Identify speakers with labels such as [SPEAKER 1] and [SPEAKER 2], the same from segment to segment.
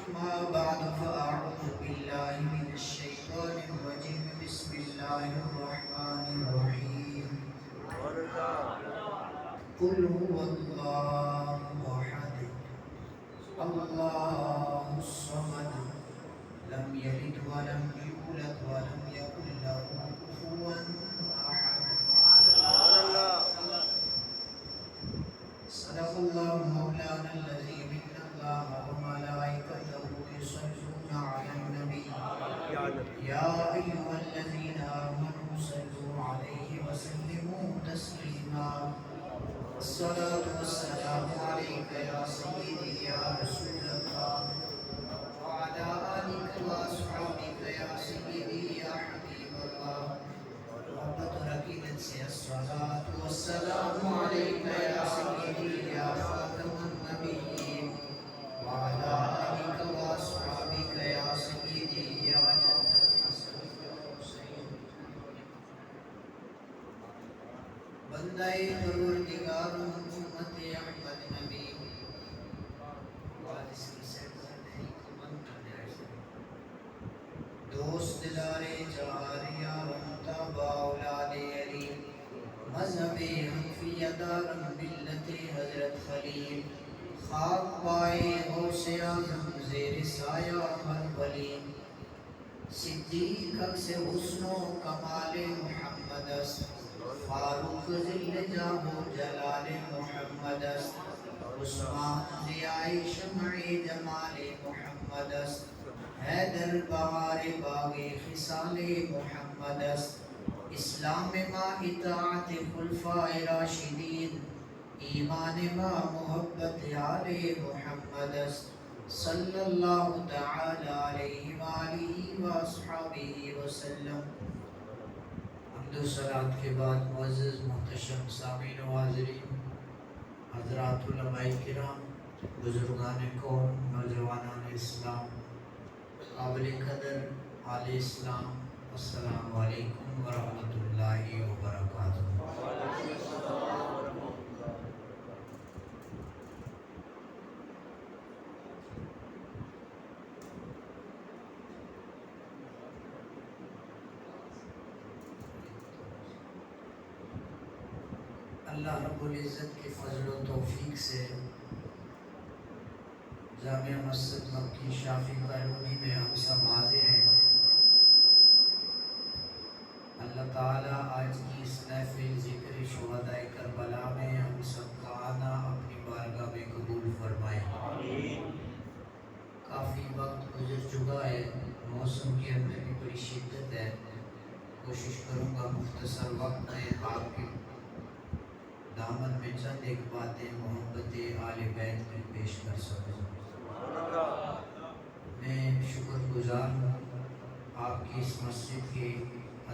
[SPEAKER 1] أما بعد فأعوذ بالله من الشيطان الرجيم بسم الله الرحمن الرحيم قل هو الله أحد الله الصمد لم يلد ولم يولد ولم يكن له كفوا أحد صدق الله مولانا الذي من الله وملائكته يصلون على النبي يا أيها الذين آمنوا صلوا عليه وسلموا تسليما الصلاة والسلام عليك يا سيدي يا رسول الله وعلى آلك وأصحابك يا سيدي يا حبيب الله محبت رقیبت سے الصلاة والسلام عليك يا سيدي يا خاتم النبيين وعلى آلك وأصحابك يا سيدي يا جد الحسن والحسين بندہ پروردگار امت احمد نبی وارث کی سرزندگی کو من کرنے ایسے دوست دلارے جہار یارم تابا اولاد علی مذہب حنفیہ دارم ملت حضرت خلیل خاک پائے غوث اعظم زیر سایہ ہر ولی صدیق اکس حسن و کمال محمد است فاروق ذل جاہ و جلال محمد است عثمان ضیاء شمع جمال محمد است حیدر بہار باغ خصال محمد است اسلام ما اطاعت خلفاء راشدین ایمان ما محبت آل محمد است صلی اللہ تعالی علیہ وآلہ وآصحابہ وسلم۔ حمد و صلات کے بعد معزز محتشم سامعین و حاضرین، حضرات علماء کرام، بزرگان قوم، نوجوانان اسلام، قابل قدر آل اسلام، السلام علیکم ورحمۃ اللہ وبرکاتہ۔ اللہ رب العزت کے فضل و توفیق سے جامع مسجد مکی شافی کالونی میں ہم سب حاضر ہیں۔ اللہ تعالیٰ آج کی اس محفل ذکر شہداء کربلا میں ہم سب کا آنا اپنی بارگاہ میں قبول فرمائے۔ کافی وقت گزر چکا ہے، موسم کے اندر بھی بڑی شدت ہے، کوشش کروں گا مختصر وقت میں آپ کے دامن میں چند ایک باتیں محبت آل بیت میں پیش کر سکوں۔ میں شکر گزار ہوں آپ کی اس مسجد کے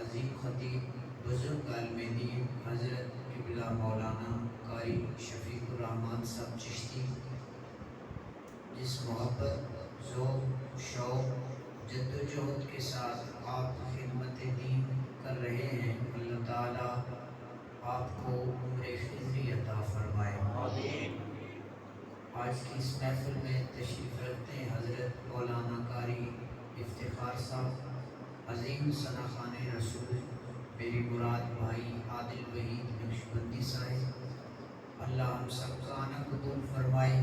[SPEAKER 1] عظیم خطیب بزرگ عالم دین حضرت قبلہ مولانا قاری شفیق الرحمن صاحب چشتی، جس محبت، ذوق، شوق، جد و جہد کے ساتھ آپ خدمت دین کر رہے ہیں۔ اللہ تعالیٰ آپ کو عمر خضری عطا فرمائے۔ آج کی اس محفل میں تشریف رکھتے ہیں حضرت مولانا قاری افتخار صاحب، عظیم ثنا خان رسول، میری مراد بھائی عادل وحید نقشبندی صاحب۔ اللہ ہم سب کا آنا قبول فرمائے۔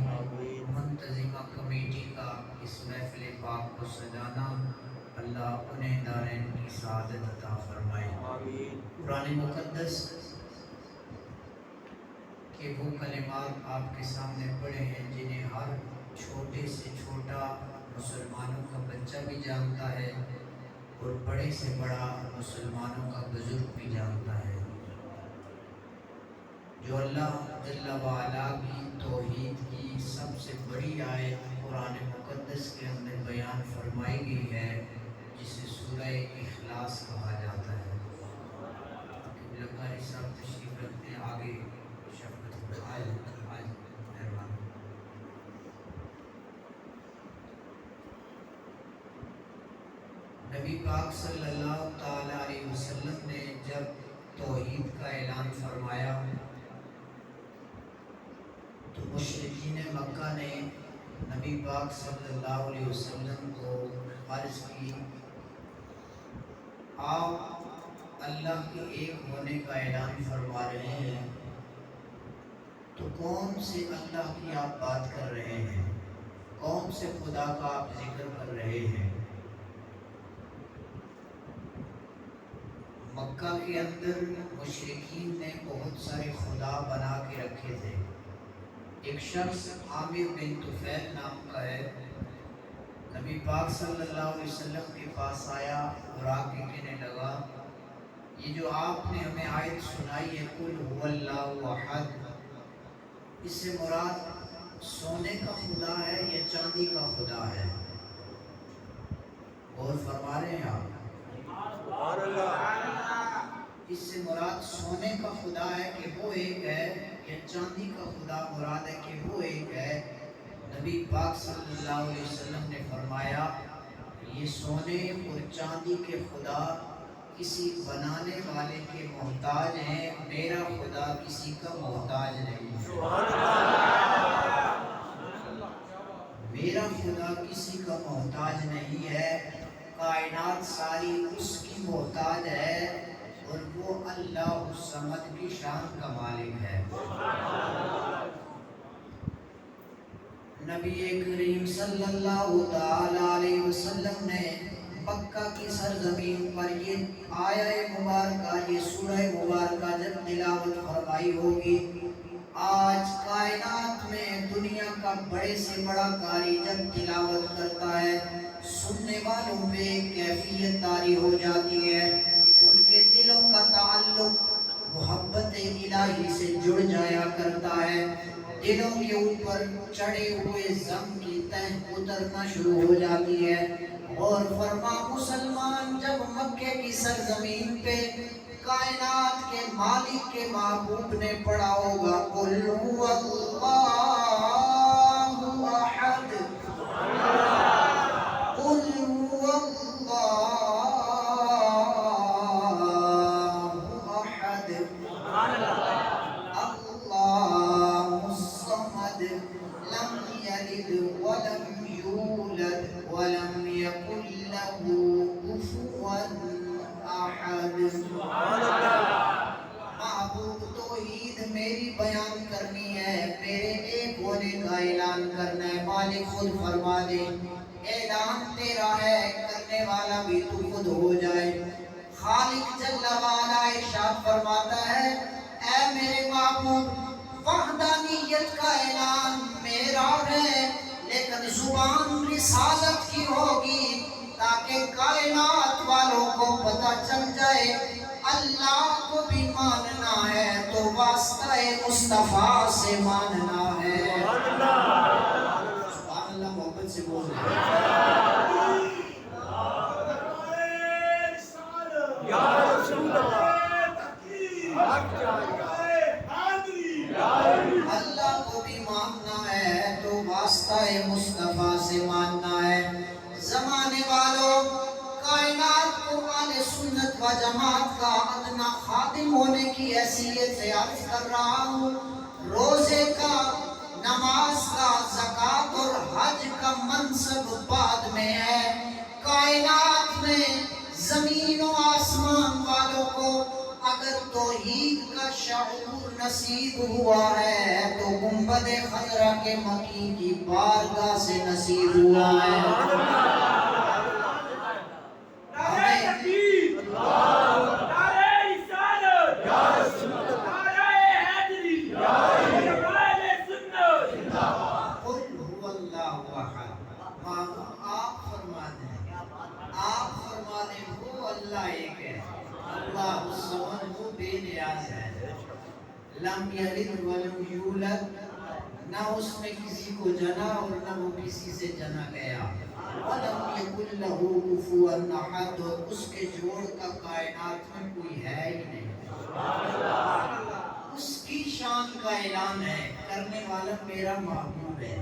[SPEAKER 1] منتظمہ کمیٹی کا اس محفل پاک کو سجانا، اللہ انہیں دارین کی سعادت عطا فرمائے۔ قرآن مقدس کہ وہ کلمات آپ کے سامنے پڑے ہیں جنہیں ہر چھوٹے سے چھوٹا مسلمانوں کا بچہ بھی جانتا ہے اور بڑے سے بڑا مسلمانوں کا بزرگ بھی جانتا ہے۔ جو اللہ جل وعلا کی توحید کی سب سے بڑی آیت قرآن مقدس کے اندر بیان فرمائی گئی ہے، جسے سورہ اخلاص کہا جاتا ہے۔ قبلہ قاری صاحب تشریف رکھتے ہیں، آگے شفقت مہربان۔ نبی پاک صلی اللہ تعالی علیہ وسلم نے جب توحید کا اعلان فرمایا تو مشرکین مکہ نے نبی نبی پاک صلی اللہ علیہ وسلم کو عرض کی، آپ اللہ کے ایک ہونے کا اعلان فرما رہے ہیں، تو کون سے اللہ کی آپ بات کر رہے ہیں؟ کون سے خدا کا آپ ذکر کر رہے ہیں؟ مکہ کے اندر مشرکین نے بہت سارے خدا بنا کے رکھے تھے۔ ایک شخص عامر بن طفیل نام کا ہے، نبی پاک صلی اللہ علیہ وسلم کے پاس آیا اور آ کے کہنے لگا، یہ جو آپ نے ہمیں آیت سنائی ہے قل هو اللہ احد، اس سے مراد سونے کا خدا ہے یا چاندی کا خدا ہے؟ اور فرما رہے ہیں آپ، اس سے مراد سونے کا خدا ہے کہ وہ ایک ہے، یا چاندی کا خدا مراد ہے کہ وہ ایک ہے؟ نبی پاک صلی اللہ علیہ وسلم نے فرمایا، یہ سونے اور چاندی کے خدا کسی بنانے والے کے محتاج ہیں، میرا خدا کسی کا محتاج نہیں ہے۔ میرا خدا کسی کا محتاج نہیں ہے، کائنات ساری اس کی محتاج ہے، اور وہ اللہ الصمد کی شان کا مالک ہے۔ نبی کریم صلی اللہ تعالی علیہ وسلم نے مکہ کی سرزمین پر یہ آیہ مبارکہ، یہ سورہ مبارکہ جب تلاوت فرمائی ہوگی، آج کائنات میں دنیا کا بڑے سے بڑا قاری جب تلاوت کرتا ہے، سننے والوں پہ کیفیت طاری ہو جاتی ہے، ان کے دلوں کا تعلق محبت الہی سے جڑ جایا کرتا ہے، دلوں کے اوپر چڑھے ہوئے غم کی تہ اترنا شروع ہو جاتی ہے۔ اور فرما مسلمان جب مکے کی سرزمین پہ کائنات کے مالک کے محبوب نے پڑھا ہوگا قل هو اللہ احد، قل هو اللہ احد، اللہ الصمد، لم یلد ولم یولد ولم یکن له کفوا احد۔ محبوب توحید میری بیان کرنی ہے، میرے ایک ہونے کا اعلان کرنا ہے، مالک خود فرما دے، اعلان تیرا ہے، کرنے والا بھی تو خود ہو جائے۔ خالق جل وعلا ارشاد فرماتا ہے، اے میرے محبوب وحدانیت کا اعلان میرا ہے، لیکن زبان رسالت کی ہوگی تاکہ کائنات والوں کو پتہ چل جائے اللہ کو بھی ماننا ہے تو واسطہ مصطفیٰ سے ماننا ہے۔ سبحان اللہ، محبت سے بول رہے اللہ کو بھی ماننا ہے تو واسطہ مصطفیٰ سے ماننا ہے۔ زمانے والوں، کائنات کو اہل سنت و جماعت کا ادنا خادم ہونے کی حیثیت سے عرض کر رہا ہوں، روزے کا، نماز کا، زکوٰۃ اور حج کا منصب بعد میں ہے۔ کائنات میں زمین و آسمان والوں کو اگر توحید کا شعور نصیب ہوا ہے تو گنبد خضرا کے مکی کی بارگاہ سے نصیب ہوا ہے۔ آپ فرما دیں وہ اللہ ایک ہے، اللہ الصمد، وہ بے نیاز ہے، لم یلد ولم یولد، نہ اس نے کسی کو جنا اور نہ وہ کسی سے جنا گیا، ولم یکن لہ کفوا احد، اور اس کے جوڑ کا کائنات میں کوئی ہے ہی نہیں۔ اس کی شان کا اعلان ہے، کرنے والا میرا محبوب ہے۔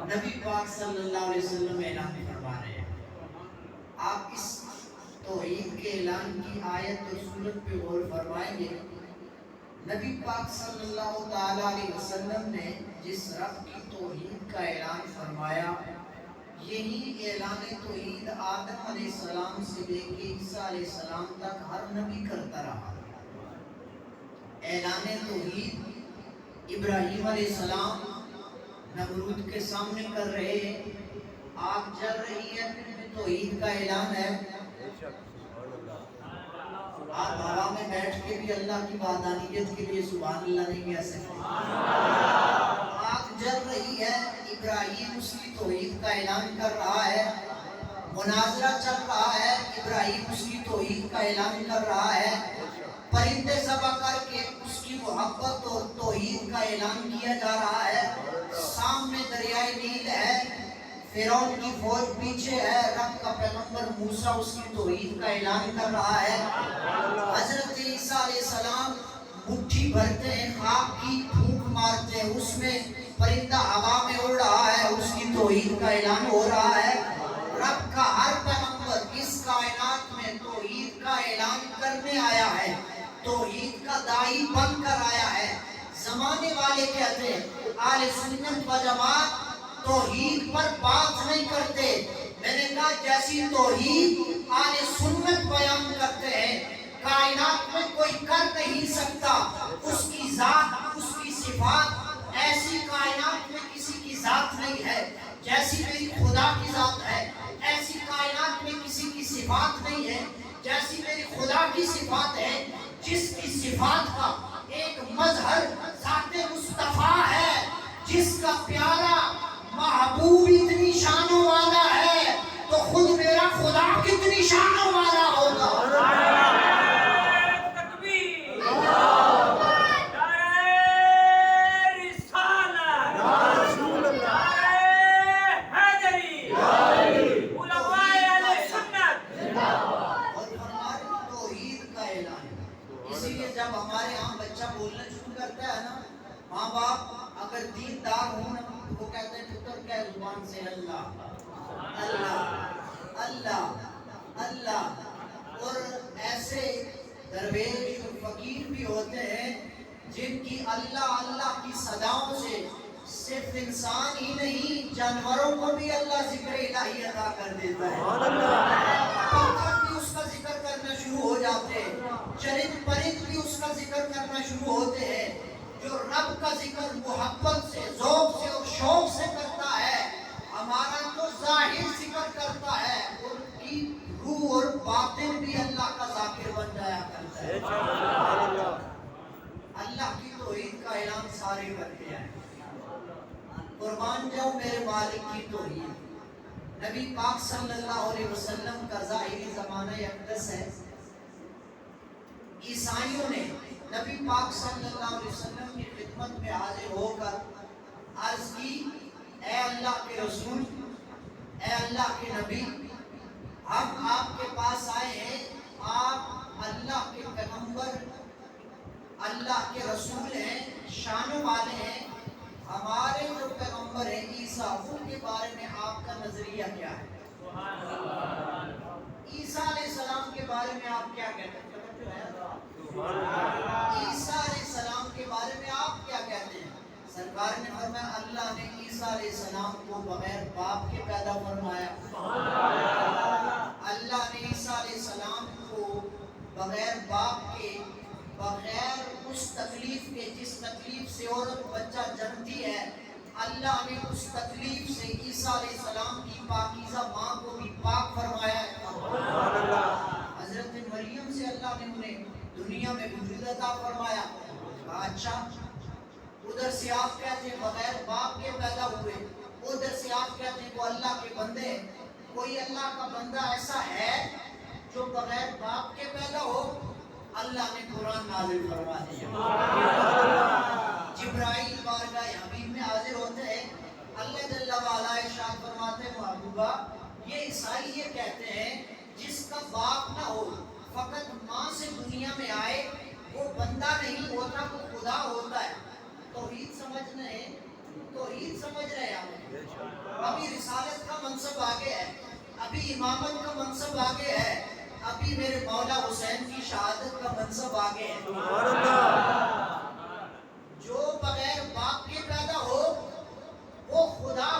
[SPEAKER 1] نبی پاک صلی اللہ علیہ وسلم اعلان فرما رہے ہیں۔ آپ اس توحید کے اعلان کی آیت اور سورت پہ غور فرمائیں گے، نبی پاک صلی اللہ تعالی علیہ وسلم نے جس رب کی توحید کا اعلان فرمایا. یہی اعلان توحید آدم علیہ السلام سے لے کے عیسیٰ علیہ السلام تک ہر نبی کرتا رہا. اعلان توحید ابراہیم علیہ السلام نمرود کے سامنے کر رہے ہیں, آگ جل رہی ہے, پھر بھی توحید کا اعلان ہے. آپ ہوا میں بیٹھ کے بھی اللہ کی وحدانیت کے لیے سبحان اللہ نہیں کہہ سکتے. آگ جل رہی ہے, ابراہیم اس کی توحید کا اعلان کر رہا ہے. مناظرہ چل رہا ہے, ابراہیم اس کی توحید کا اعلان کر رہا ہے. پرندے ذبح کر کے اس کی محبت اور توحید کا اعلان کیا جا رہا ہے. سامنے دریائے نیل ہے, فرعون کی فوج پیچھے ہے, رب کا پیغمبر موسیٰ اس کی توحید کا اعلان کر رہا ہے. حضرت عیسیٰ علیہ السلام مٹھی بھرتے ہیں, خاک کی پھونک مارتے ہیں, اس میں پرندہ ہوا میں اڑ رہا ہے, اس کی توحید کا اعلان ہو رہا ہے. رب کا ہر پیغمبر اس کائنات میں توحید کا اعلان کرنے آیا ہے, توحید کا داعی بن کر آیا ہے. زمانے والے کہتے ہیں اہل سنت و جماعت توحید پر بات نہیں کرتے. میں نے کہا جیسی توحید اہل سنت بیان کرتے ہیں کائنات میں کوئی کر نہیں سکتا. اس کی ذات, اس کی صفات ایسی کائنات میں کسی کی ذات نہیں ہے. جیسی میری خدا کی ذات ہے ایسی کائنات میں کسی کی صفات نہیں ہے. جیسی میری خدا کی صفات ہے, جس کی صفات کا ایک مظہر ذات مصطفیٰ ہے, جس کا پیارا محبوب اتنی شانوں والا ہے, تو خود میرا خدا کتنی شانوں والا ہوگا. جب ہمارے ہاں بچہ بولنا شروع کرتا ہے نا, ماں باپ اگر دیندار ہوں تو وہ کہتے ہیں پتر کہہ زبان سے اللہ اللہ اللہ اللہ. اور ایسے درویش اور فقیر بھی ہوتے ہیں جن کی اللہ اللہ کی صداؤں سے صرف انسان ہی نہیں جانوروں کو بھی اللہ ذکر الہی عطا کر دیتا ہے. پتھر بھی اس کا ذکر کرنا شروع ہو جاتے ہیں, چرند پرند بھی اس کا ذکر کرنا شروع ہوتے ہیں. جو رب کا ذکر محبت سے, ذوق سے اور شوق سے کرتا ہے, ہمارا تو ظاہر ذکر کرتا ہے, ان کی روح اور باطن بھی اللہ کا ذاکر بن جایا کرتا ہے. اللہ کی توحید کا اعلان سارے کرتے ہیں. قربان جاؤ میرے مالک کی توحید. نبی پاک صلی اللہ علیہ وسلم کا ظاہری زمانہ اقدس ہے. عیسائیوں نے نبی پاک صلی اللہ علیہ وسلم کی خدمت میں حاضر ہو کر عرض کی, اے اللہ کے رسول, اے اللہ کے نبی, ہم آپ کے پاس آئے ہیں, آپ اللہ کے پیغمبر, اللہ کے رسول ہیں, شانوں والے ہیں. ہمارے جو پیغمبر ہیں عیسیٰ, ان کے بارے میں آپ کا نظریہ کیا ہے؟ عیسیٰ علیہ السلام کے بارے میں آپ کیا کہتے ہیں؟ عیسیٰ علیہ السلام کے بارے میں آپ کیا کہتے ہیں؟ سرکار نے فرمایا اللہ نے عیسیٰ علیہ السلام کو بغیر باپ کے پیدا فرمایا. اللہ نے عیسیٰ علیہ السلام کو بغیر باپ کے, بغیر اس تکلیف کے جس تکلیف سے عورت بچہ جنتی ہے, اللہ نے اس تکلیف سے عیسیٰ علیہ السلام کی پاکیزہ ماں کو بھی پاک فرمایا ہے. حضرت مریم سے اللہ نے انہیں دنیا میں وجود عطا فرمایا. اچھا, ادھر سے آپ کہتے ہیں بغیر باپ کے پیدا ہوئے, ادھر سے آپ کہتے ہیں وہ اللہ کے بندے ہیں. کوئی اللہ کا بندہ ایسا ہے جو بغیر باپ کے پیدا ہو؟ اللہ نے قرآن نازل فرما دیا. جبرائیل بارگاہ حبیب میں حاضر ہوتے ہیں, اللہ جل وعلا ارشاد فرماتے ہیں محبوبہ یہ عیسائی یہ کہتے ہیں جس کا باپ نہ ہو فقط ماں سے دنیا میں آئے وہ بندہ نہیں ہوتا, وہ خدا ہوتا ہے. توحید سمجھنا ہے, توحید سمجھ رہے ہیں. ابھی رسالت کا منصب آگے ہے, ابھی امامت کا منصب آگے ہے, ابھی میرے مولا حسین کی شہادت کا منصب آگے ہے. جو بغیر باپ کے پیدا ہو وہ خدا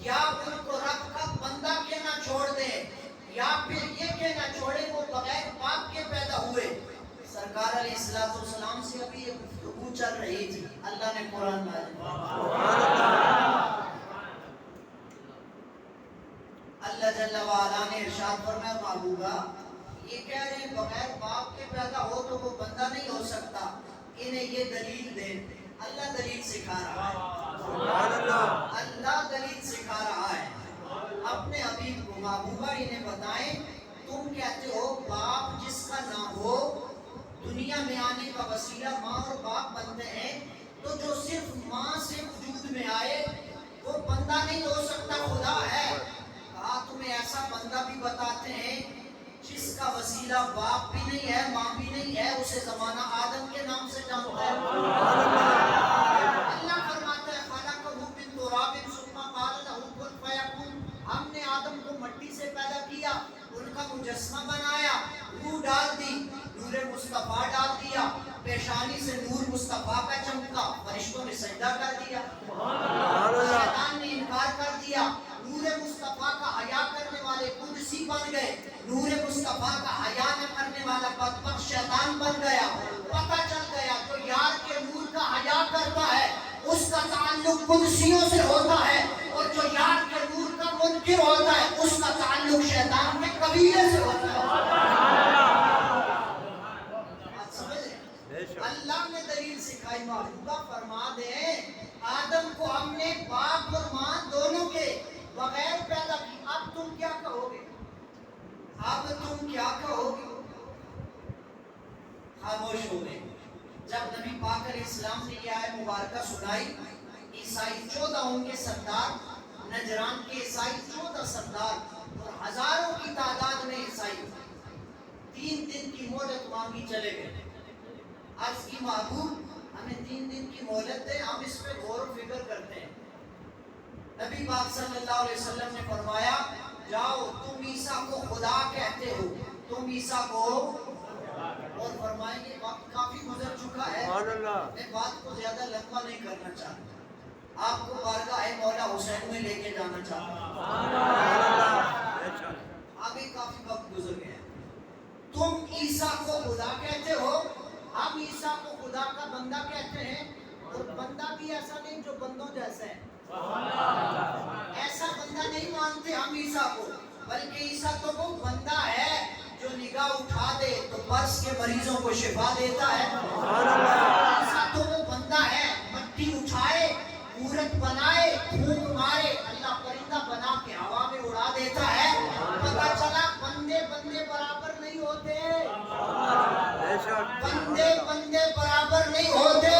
[SPEAKER 1] یا ان کو رب کا بندہ کہنا چھوڑ دے، یا پھر یہ کہنا چھوڑے وہ بغیر باپ کے پیدا ہوئے۔ سرکار علیہ السلام سے ابھی یہ گفتگو چل رہی تھی، اللہ نے قرآن نازل کیا۔ اللہ جل وعلا نے ارشاد فرمایا محبوبہ یہ کہہ رہے ہیں بغیر باپ کے پیدا ہو تو وہ بندہ نہیں ہو سکتا، انہیں یہ دلیل دے۔ اللہ دلیل سکھا رہا ہے، اللہ دلیل سکھا رہا ہے اپنے حبیب کو۔ محبوبہ انہیں بتائیں تم کہتے ہو باپ جس کا نہ ہو دنیا میں آنے کا وسیلہ ماں اور باپ بنتے ہیں، تو جو صرف ماں سے وجود میں آئے وہ بندہ نہیں ہو سکتا، خدا ہے۔ کہا تمہیں ایسا بندہ بھی بتاتے ہیں جس کا وسیلہ باپ بھی نہیں ہے ماں بھی نہیں ہے، اسے زمانہ آدم کے نام سے جانتا ہے۔ اللہ فرماتا ہے خلقہ من تراب ثم قال له کن فیکون، ہم نے آدم کو مٹی سے پیدا کیا، ان کا مجسمہ بنایا، روح ڈال دی، نور مصطفیٰ ڈال دیا، پیشانی سے نور مصطفیٰ کا چمکا، فرشتوں نے سجدہ کر دیا، شیطان نے انکار کر دیا، نور مصطفیٰ کا حیا کرنے والے قدسی بن گئے، نور مصطفیٰ کا حیا نہ کرنے والا بدبخت شیطان بن گیا۔ پتہ چل گیا جو یار کے نور کا حیا کرتا ہے اس کا تعلق قدسیوں سے ہوتا ہے، اور جو یار کے نور کا منکر ہوتا ہے اس کا تعلق شیطان کے قبیلے سے ہوتا ہے۔ اللہ نے دلیل سکھائی، محبوبہ فرما دے آدم کو ہم نے باپ اور ماں دونوں کے بغیر پیدا کی، اب تم کیا کہو گے؟ اب تم کیا کہو گے؟ خاموش ہو گئے۔ جب نبی پاک علیہ السلام نے یہ آیت مبارکہ سنائی، عیسائی 14 ان کے سردار، نجران کے عیسائی 14 سردار اور ہزاروں کی تعداد میں عیسائی 3 دن کی مہلت مانگی چلے گئے۔ عرض کی محبوب ہمیں 3 دن کی مہلت دے، ہم اس پہ غور و فکر کرتے ہیں۔ نبی پاک صلی اللہ علیہ وسلم نے فرمایا جاؤ تم عیسیٰ کو خدا کہتے ہو، تم عیسیٰ کو، اور فرمائیں گے وقت کافی گزر چکا ہے، میں بات کو زیادہ لمبا نہیں کرنا چاہتا، آپ کو بارگاہ مولا حسین میں لے کے جانا چاہتا ہوں، آگے کافی وقت گزر گیا۔ تم عیسیٰ کو خدا کہتے ہو، ہم عیسیٰ کو خدا کا بندہ کہتے ہیں، اور بندہ بھی ایسا نہیں جو بندوں جیسا ہے، ایسا بندہ نہیں مانتے ہم عیسیٰ کو، بلکہ عیسیٰ تو وہ بندہ ہے جو نگاہ اٹھا دے تو برس کے مریضوں کو شفا دیتا ہے۔ عیسیٰ تو وہ بندہ ہے مٹی اٹھائے، مورت بنائے، پھونک مارے، اللہ پرندہ بنا کے ہوا میں اڑا دیتا ہے۔ پتہ چلا بندے بندے برابر نہیں ہوتے، بندے بندے برابر نہیں ہوتے،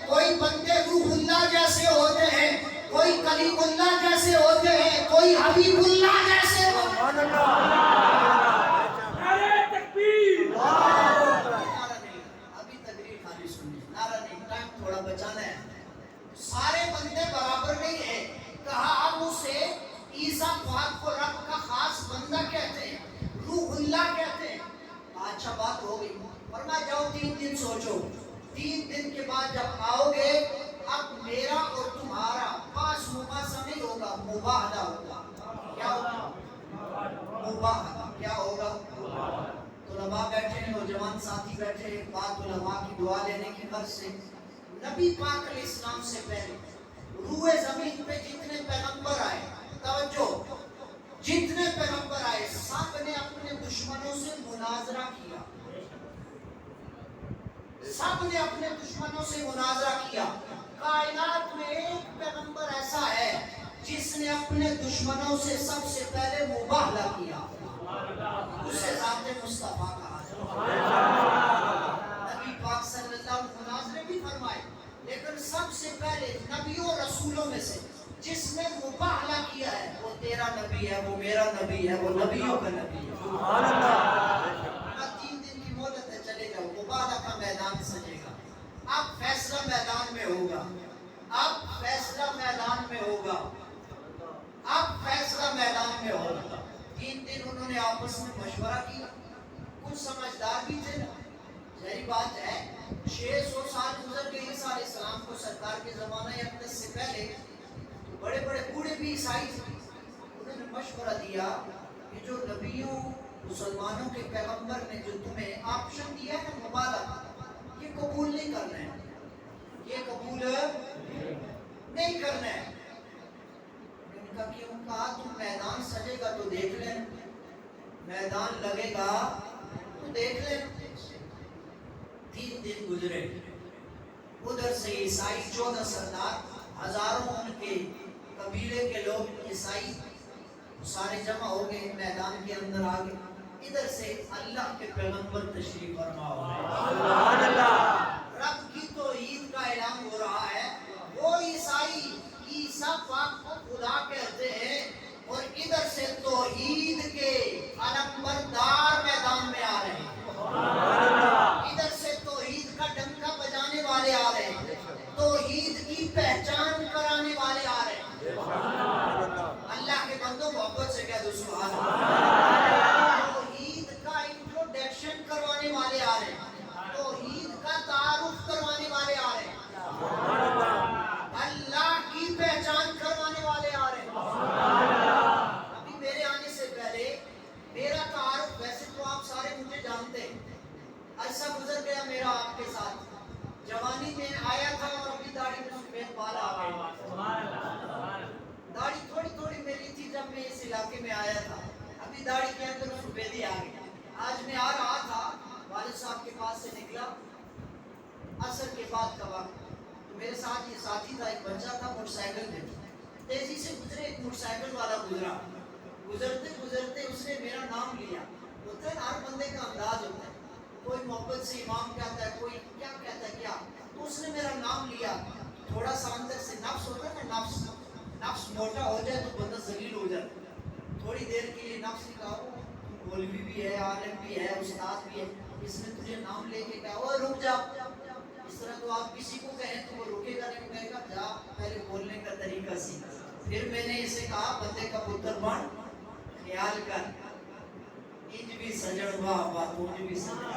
[SPEAKER 1] کوئی بندے روح اللہ جیسے ہوتے ہیں، کوئی کلیم اللہ جیسے ہوتے ہیں، کوئی حبیب اللہ جیسے ہوتے ہیں۔ ابھی تقریر خالی سننی، نعرہ نہیں، ٹائم تھوڑا بچانا ہے۔ سارے بندے برابر نہیں ہیں، کہا ہم اسے عیسیٰ پاک کو رب کا خاص بندہ کہتے ہیں، روح اللہ کہتے ہیں۔ اچھا بات ہو گئی، فرمایا جاؤ 3 دن سوچو، 3 دن کے بعد جب آؤ گے اب میرا اور تمہارا پاس مباحثہ نہیں ہوگا، مباہدہ ہوگا۔ کیا ہوگا؟ مباہدہ۔ کیا ہوگا؟ علماء بیٹھے ہیں، نوجوان ساتھی بیٹھے ہیں، بات علماء کی دعا لینے کی غرض سے نبی پاک علیہ السلام سے پہلے روح زمین پہ جتنے پیغمبر آئے، توجہ، جتنے پیغمبر آئے سب نے اپنے دشمنوں سے مناظرہ کیا، سب نے اپنے دشمنوں سے مناظرہ کیا۔ کائنات میں ایک پیغمبر ایسا ہے جس نے اپنے دشمنوں سے سب سے پہلے مباہلہ کیا، اسے ذات مصطفیٰ کہا ہے۔ نبی پاک صلی اللہ علیہ وسلم مناظرے بھی فرمائے، لیکن سب سے پہلے نبیوں رسولوں میں سے جس نے مباہلہ کیا ہے وہ تیرا نبی ہے، وہ میرا نبی ہے، وہ نبیوں کا نبی ہے۔ 3 دن کی مہلت ہے، چلے جاؤ، مباہلہ کا میدان سجے گا، اب فیصلہ میدان میں ہوگا، اب فیصلہ میدان میں ہوگا، اب فیصلہ میدان میں ہوگا۔ 3 دن انہوں نے آپس میں مشورہ کیا، کچھ سمجھدار بھی تھے، ظاہری بات ہے 600 سال گزر گئے عیسیٰ علیہ السلام کو سرکار کے زمانہ اقدس سے پہلے، تو بڑے بڑے بوڑھے بھی عیسائی تھے، انہوں نے مشورہ دیا کہ جو نبیوں مسلمانوں کے پیغمبر نے جو تمہیں آپشن دیا ہے نا مبالغہ، یہ قبول نہیں کرنا ہے، یہ قبول نہیں کرنا ہے۔ ان کا کیوں؟ کہا تم میدان سجے گا تو دیکھ لیں، میدان لگے گا تو دیکھ لیں۔ 3 دن گزرے، ادھر سے عیسائی 14 سردار، ہزاروں ان کے قبیلے کے لوگ عیسائی سارے جمع ہو گئے، میدان کے اندر آ گئے۔ ادھر سے اللہ کے پیغمبر تشریف فرما ہو گئے، سبحان اللہ۔ رب کی توحید کا اعلان ہو رہا ہے، وہ عیسائی عیسیٰ پاک کو خدا کہتے ہیں، اور ادھر سے توحید کے علم بردار میدان میں آ رہے ہیں، ادھر سے توحید کا ڈنکا بجانے والے آ رہے ہیں، توحید کی پہچان کرانے والے آ رہے ہیں۔ اللہ کے بندوں محبت سے کہہ دو سبحان اللہ۔ توحید کا انٹروڈکشن کروانے والے آ رہے ہیں، توحید کا تعارف کروانے والے آ رہے ہیں، اللہ کی پہچان کروانے والے آ رہے ہیں۔ ابھی میرے آنے سے پہلے میرا تعارف، ویسے تو آپ سارے مجھے جانتے ہیں، ایسا گزر گیا میرا آپ کے ساتھ، جوانی میں آیا تھا اور ابھی داڑھی میں سفید بال آ گئے، داڑھی تھوڑی تھوڑی میری تھی جب میں اس علاقے میں آیا تھا، ابھی داڑھی کے اندر سفیدی آ گئی۔ آج میں آ رہا تھا، والد صاحب کے پاس سے نکلا، عصر کے بعد کا وقت، تو میرے ساتھ یہ ساتھی تھا، ایک بچہ تھا، موٹر سائیکل پہ تیزی سے گزرے، ایک موٹر سائیکل والا گزرا، گزرتے گزرتے اس نے میرا نام لیا۔ ہوتا ہے ہر بندے کا انداز ہوتا ہے، کوئی محبت سے امام کہتا ہے، کوئی کیا کہتا ہے کیا، تو اس نے میرا نام لیا۔ تھوڑا سا اندر سے نفس ہوتا ہے نا، نفس موٹا ہو جائے تو بندہ ذلیل ہو جاتا ہے، تھوڑی دیر کے لیے نفس نے کہا مولوی بھی ہے، عالم بھی ہے، استاد بھی ہے، اس نے تجھے نام لے کے کہا او رک جا۔ اس طرح تو آپ کسی کو کہیں تو وہ رکے گا نہیں، کہے گا جا پہلے بولنے کا طریقہ سیکھ۔ پھر میں نے اسے کہا بندے کا پتر بن، خیال کر، انج بھی سجڑ واہ واہ، تجھ بھی سجڑ۔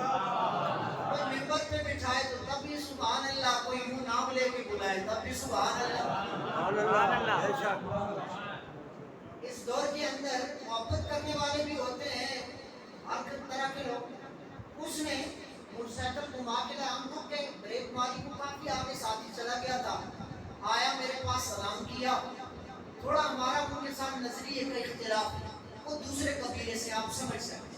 [SPEAKER 1] کوئی ممبر پہ بٹھائے تو تب بھی سبحان اللہ، کوئی یوں نام لے کے بلائے تب بھی سبحان اللہ۔ اس دور کے اندر محبت کرنے والے بھی ہوتے ہیں، ہر طرح کے لوگ۔ اس نے موٹر سائیکل گھما کے لائے، ہم رک گئے، بریک ماری، کو کافی آگے ساتھی چلا گیا تھا، آیا میرے پاس سلام کیا۔ تھوڑا ہمارا ان کے ساتھ نظریے کا اختلاف، وہ دوسرے قبیلے سے، آپ سمجھ سکتے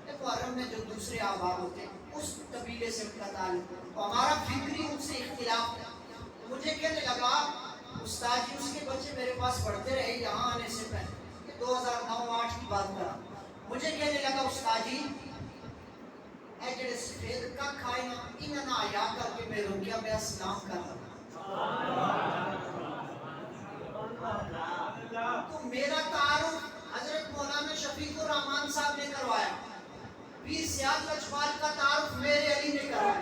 [SPEAKER 1] ہیں، محرم میں جو دوسرے آباد ہوتے ہیں اس قبیلے سے ان کا تعلق، ہمارا فکری ان سے اختلاف ہے۔ مجھے کہنے لگا استاد جی، اس کے بچے میرے پاس پڑھتے رہے یہاں آنے سے پہلے، 2009-8 کی بات کر رہا ہوں۔ مجھے کہنے لگا استاد جی اے جڑے سفید کا کھائے نا، انہاں نہ آیا کر کے میں رکیا، میں اسلام کر رہا۔ تو میرا تعارف حضرت مولانا شفیق الرحمان صاحب نے کروایا، پیر سیاد لجپال کا تعارف میرے علی نے کروایا۔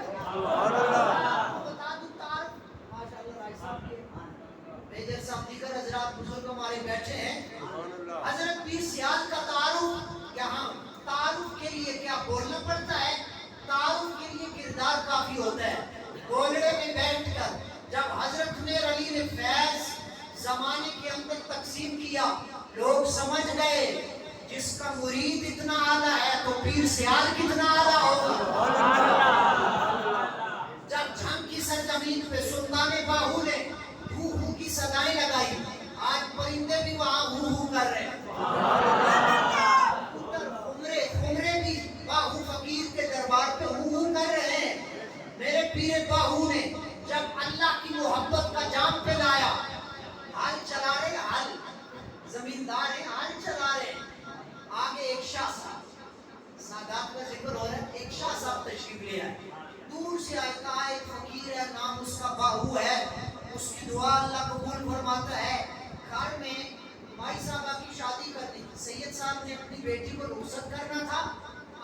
[SPEAKER 1] بتا دوں تعارف، ماشاءاللہ رائی صاحب کے میجر صاحب دیگر حضرات بزرگ ہمارے بیٹھے ہیں، حضرت پیر سیاد کا تعارف یہاں، تعارف کے لیے کیا بولنا پڑتا ہے، تعارف کے لیے کردار کافی ہوتا ہے۔ گولڑے میں بیٹھ کر جب حضرت میر علی نے فیض زمانے کے اندر تقسیم کیا، لوگ سمجھ گئے جس کا مرید اتنا اعلیٰ ہے تو پیر سیال کتنا اعلیٰ ہوگا۔ جب جھنگ کی سرزمین پہ سلطان باہو نے ہو ہو کی صدائیں لگائی، آج پرندے بھی وہاں ہو ہو کر رہے ہیں۔ عمرے بھی باہو فقیر کے دربار پہ ہو ہو کر رہے ہیں۔ میرے پیر باہو نے جب اللہ کی محبت کا جام پلایا، حال چلا رہے، حال زمیندار ہیں، حال چلا رہے، آگے ایک شاہ صاحب، سادات کا ذکر ہو رہا ہے، ایک شاہ صاحب تشریف لے آئے، دور سے آتا ہے، ایک فقیر ہے، نام اس کا باہو ہے، اس کی دعا اللہ قبول فرماتا ہے۔ گھر میں مائی صاحبہ کی شادی کرنی، سید صاحب نے اپنی بیٹی کو رخصت کرنا تھا،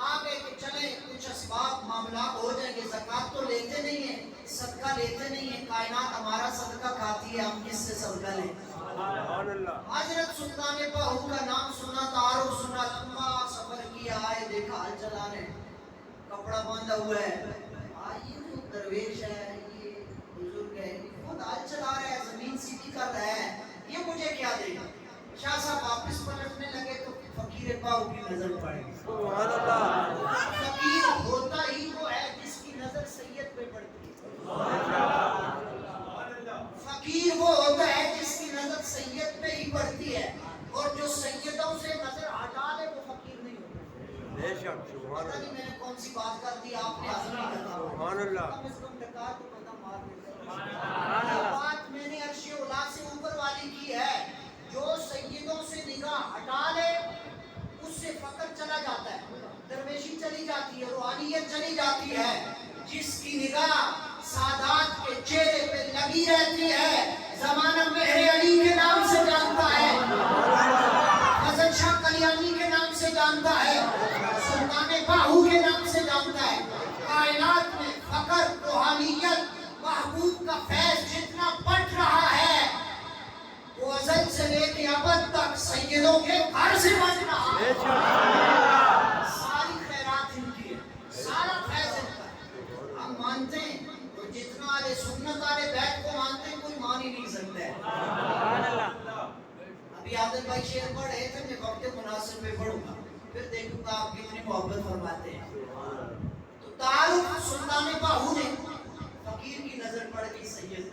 [SPEAKER 1] آگے کہ چلیں کچھ اسباب معاملات ہو جائیں گے، زکوٰۃ تو لیتے نہیں ہیں، صدقہ لیتے نہیں ہیں، کائنات ہمارا صدقہ کھاتی ہے، ہم کس سے صدقہ لیں۔ حضرت سلطان باہو کا نام سنا، تعارف سنا، لمبا سفر کیا، آئے دیکھا حل چلا رہے، کپڑا باندھا ہوا ہے، یہ جو درویش ہے، یہ بزرگ ہے، خود حل چلا رہا ہے، زمین سیدھی کر رہا ہے، یہ مجھے کیا شاہ صاحب واپس پلٹنے لگے تو فقیر باہو کی نظر پڑی.
[SPEAKER 2] سبحان اللہ.
[SPEAKER 1] فقیر ہوتا ہی وہ ہے جس کی نظر سید پہ پڑتی ہے. فقیر وہ ہوتا ہے جس کی نظر سید پہ ہی پڑتی ہے، اور جو سیدوں سے نظر ہٹا لے وہ فقیر نہیں ہوتا.
[SPEAKER 2] بے شک. سبحان
[SPEAKER 1] پتہ نہیں
[SPEAKER 2] اللہ.
[SPEAKER 1] میں نے کون سی بات کر دی، آپ نے حاصل نہیں کرنا.
[SPEAKER 2] سبحان اللہ.
[SPEAKER 1] کم از کم ڈکار تو بندہ مار دیتا ہے. یہ بات میں نے عرش اولا سے اوپر والی کی ہے. جو سیدوں سے نگاہ ہٹا لے اس سے فقر چلا جاتا ہے، درویشی چلی جاتی ہے، روحانیت چلی جاتی ہے. جس کی نگاہ سادات کے چہرے پہ لگی رہتی ہے، زمانہ مہر علی کے نام سے جانتا ہے، حسن شاہ کلیانی کے نام سے جانتا ہے، سلطان باہو کے نام سے جانتا ہے. کائنات میں فقر، روحانیت، محبوب کا فیض جتنا بڑھ رہا ہے وہ ازل سے لے کے ابد تک سیدوں کے گھر سے بڑھ رہا ہے. ساری خیرات ان کی ہے، سارا فیض ان کا. ہم مانتے ہیں تو جتنا اہل سنت والے بیت کو مانتے ہیں کوئی مان ہی نہیں سکتا ہے. ابھی عادل بھائی شعر پڑھ رہے تھے، میں وقت مناسب میں پڑھوں گا، پھر دیکھوں گا آپ کتنی محبت فرماتے ہیں. تو تعارف سلطان باہو نے فقیر کی نظر پڑ گئی، سید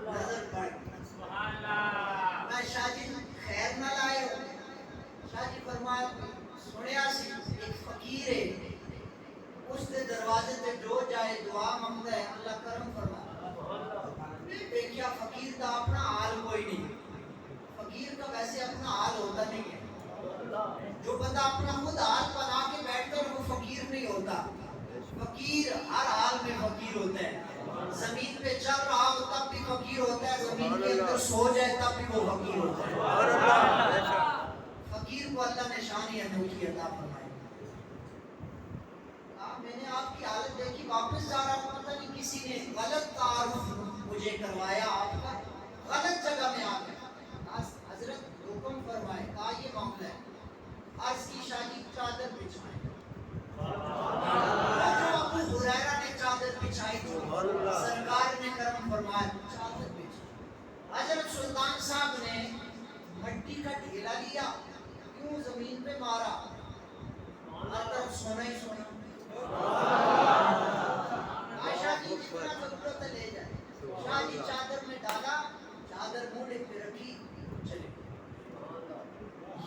[SPEAKER 1] نظر پڑ گئی. میں شاہ جی خیر نہ لائے ہوں. شاہ جی فرمایا سنیا سی ایک فقیر ہے، اس دے دروازے تے جو جائے دعا منگتا ہے اللہ کرم فرما. دیکھیا فقیر کا اپنا حال کوئی نہیں. فقیر کا ویسے اپنا حال ہوتا نہیں ہے. جو بندہ اپنا خود حال بنا کے بیٹھتا ہے وہ فقیر نہیں ہوتا. فقیر ہر حال میں فقیر ہوتا ہے. زمین پہ چل رہا ہو تب بھی فقیر ہوتا ہے، زمین کے اندر سو جائے تب بھی وہ فقیر ہوتا ہے. فقیر کو اللہ نے شان انوکھی عطا فرمائی. میں نے آپ کی حالت دیکھی، واپس جا رہا ہوں، پتہ نہیں کسی نے غلط تعارف مجھے کروایا آپ کا، غلط جگہ میں آ گیا. حضرت حکم فرمائے، کہا یہ معاملہ ہے. عرض کی شاہ جی چادر بچھائیں. ابو ہریرہ نے چادر بچھائی تھی، سرکار نے کرم فرمایا چادر بچھائی. حضرت سلطان صاحب نے مٹی کا ڈھیلا لیا، کیوں زمین پہ مارا، ہر طرف سونا ہی سونا. شاہ جی جتنا ضرورت ہے لے جائے. شاہ جی چادر میں ڈالا، چادر موڑے پہ رکھی، چلے.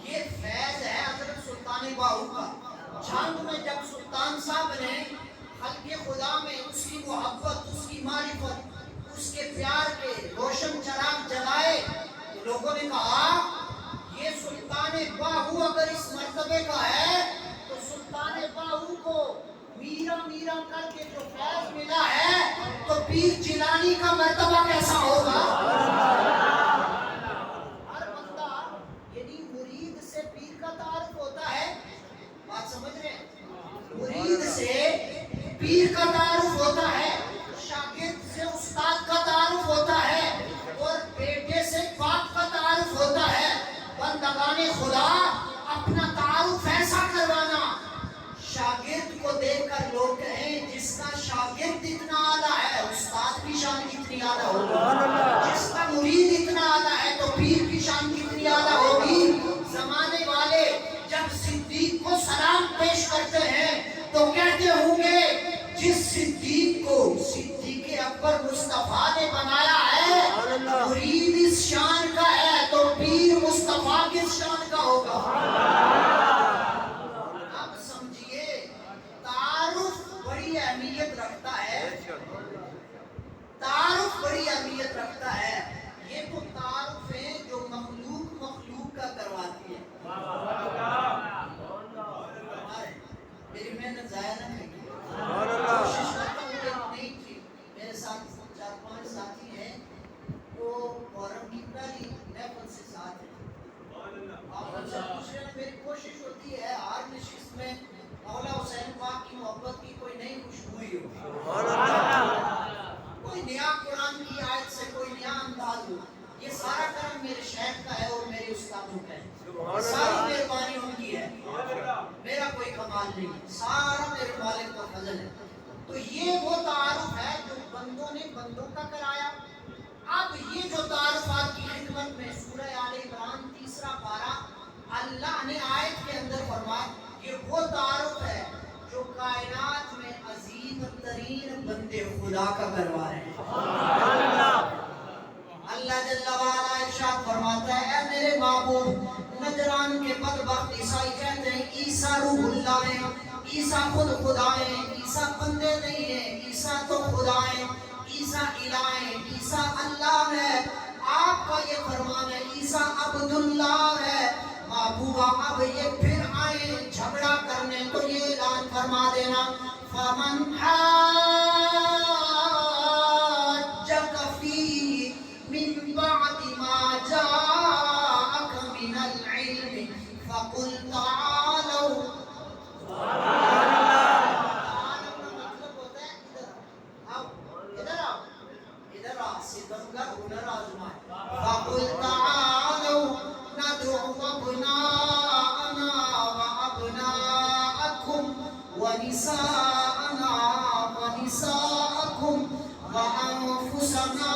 [SPEAKER 1] یہ فیض ہے حضرت سلطان باہو کا. جنگ میں جب سلطان صاحب نے خلق خدا میں اس کی محبت، اس کی معرفت، اس کے پیار کے روشن چراغ جلائے تو لوگوں نے کہا یہ سلطان باہو اگر اس مرتبے کا ہے تو سلطان باہو کو میرا میرا کر کے جو فیض ملا ہے تو پیر جیلانی کا مرتبہ کیسا ہوگا. ہر بندہ یعنی مرید سے پیر کا تعارف ہوتا ہے، بات سمجھ رہے ہیں؟ مرید سے پیر کا تعارف ہوتا ہے، شاگرد سے استاد کا تعارف ہوتا ہے، اور بیٹے سے باپ کا تعارف ہوتا ہے. بندگان خدا اپنا تعارف ایسا کروانا شاگرد کو دیکھ کر لوگ کہیں جس کا شاگرد اتنا اعلیٰ ہے استاد کی شان کتنی اعلیٰ ہوگی، جس کا مرید اتنا اعلیٰ ہے تو پیر کی شان کتنی اعلیٰ ہوگی. زمانے والے جب صدیق کو سلام پیش کرتے ہیں تو کہتے ہوں گے جس صدیق کو صدیق اکبر مصطفیٰ نے بنایا ہے مرید اس شان کا ہے تو پیر مصطفیٰ کس شان کا ہوگا. اب سمجھئے تعارف بڑی اہمیت رکھتا ہے، تعارف بڑی اہمیت رکھتا ہے. یہ وہ تعارف ہیں جو مخلوق کا کرواتی ہے. میری محنت ضائع نہ کریں، کوشش کرتا ہوں کہ نہیں تھی. میرے ساتھ 4-5 ساتھی ہیں وہ محرم کی پہلی محفل سے ساتھ ہیں. آپ ان سے پوچھ رہے ہیں، میری کوشش ہوتی ہے ہر نشست میں مولا حسین پاک کی محبت کی کوئی نئی خوشبوئی ہو، کوئی نیا قرآن کی آیت سے کوئی نیا انداز ہو. یہ سارا کرم میرے شیخ کا ہے اور میرے استادوں کا ہے، ساری مہربانی ان کی ہے، میرا کوئی کمال نہیں، سارا میرے مالک کا فضل ہے. تو یہ وہ تعارف ہے جو بندوں نے بندوں کا کرایا. اب یہ جو تعارف آپ کی خدمت میں سورہ آل عمران تیسرا پارہ اللہ نے آیت کے اندر فرمایا یہ وہ تعارف ہے جو کائنات میں عظیم ترین بندے خدا کا کروا رہے ہیں. اللہ جل وعلا ارشاد فرماتا ہے اے میرے محبوب نجران کے بدبخت عیسائی کہتے ہیں عیسیٰ روح اللہ ہے, عیسیٰ خود خدا ہے, عیسیٰ بندے نہیں ہیں, عیسیٰ تو خدا ہے, عیسیٰ الہ ہے, عیسیٰ اللہ ہے. آپ کا یہ فرمان ہے عیسیٰ عبداللہ ہے. محبوبہ اب یہ پھر آئے جھگڑا کرنے تو یہ اعلان فرما دینا فمن حاجک فیہ من بعد ما جاءک من العلم فقل تعالوا فقل تعالوا ندعو أبناءنا وأبناءكم ونساءنا ونساءكم وأنفسنا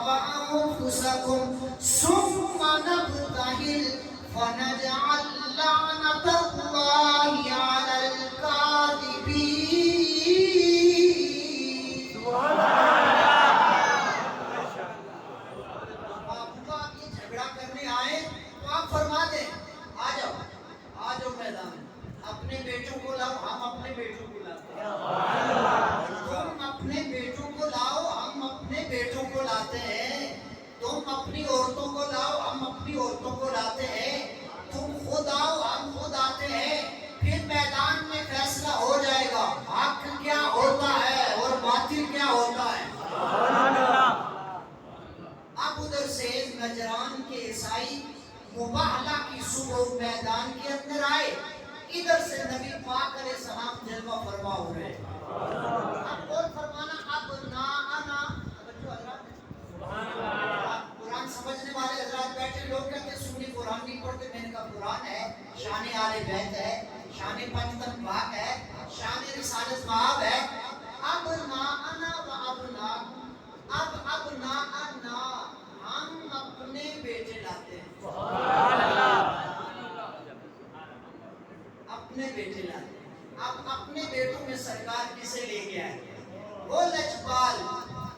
[SPEAKER 1] وأنفسكم ثم نبتهل فنجعل لعنة الله على الكاذبين. فرما دیں آ جاؤ میدان اپنے بیٹوں کو لاؤ ہم اپنے بیٹوں کو لاتے ہیں, تم اپنے بیٹوں کو لاؤ ہم اپنے بیٹوں کو لاتے ہیں, تم اپنی عورتوں کو لاؤ ہم اپنی عورتوں کو لاتے ہیں, تم خود آؤ ہم خود آتے ہیں, پھر میدان میں فیصلہ ہو جائے گا حق کیا ہوتا ہے اور باطل کیا ہوتا ہے. اب ادھر سے نجران کے عیسائی مباہلہ کی صبح میدان کے اندر آئے, ادھر سے نبی پاک علیہ السلام جلوہ فرما ہو رہے ہیں. اب اور فرمانا ابناءنا, قرآن سمجھنے والے حضرات بیٹھے لوگ کہتے ہیں سنی قرآن نہیں پڑھتے, میں نے کہا قرآن ہے, شان آل بیت ہے, شان پنجتن پاک ہے, شان رسالت مآب ہے. ابناءنا و ابناءکم, اب ابناءنا ہم اپنے بیٹے لاتے ہیں, اپنے بیٹے لاتے ہیں. اب اپنے بیٹوں میں سرکار کسے لے کے آئے؟ وہ لجپال,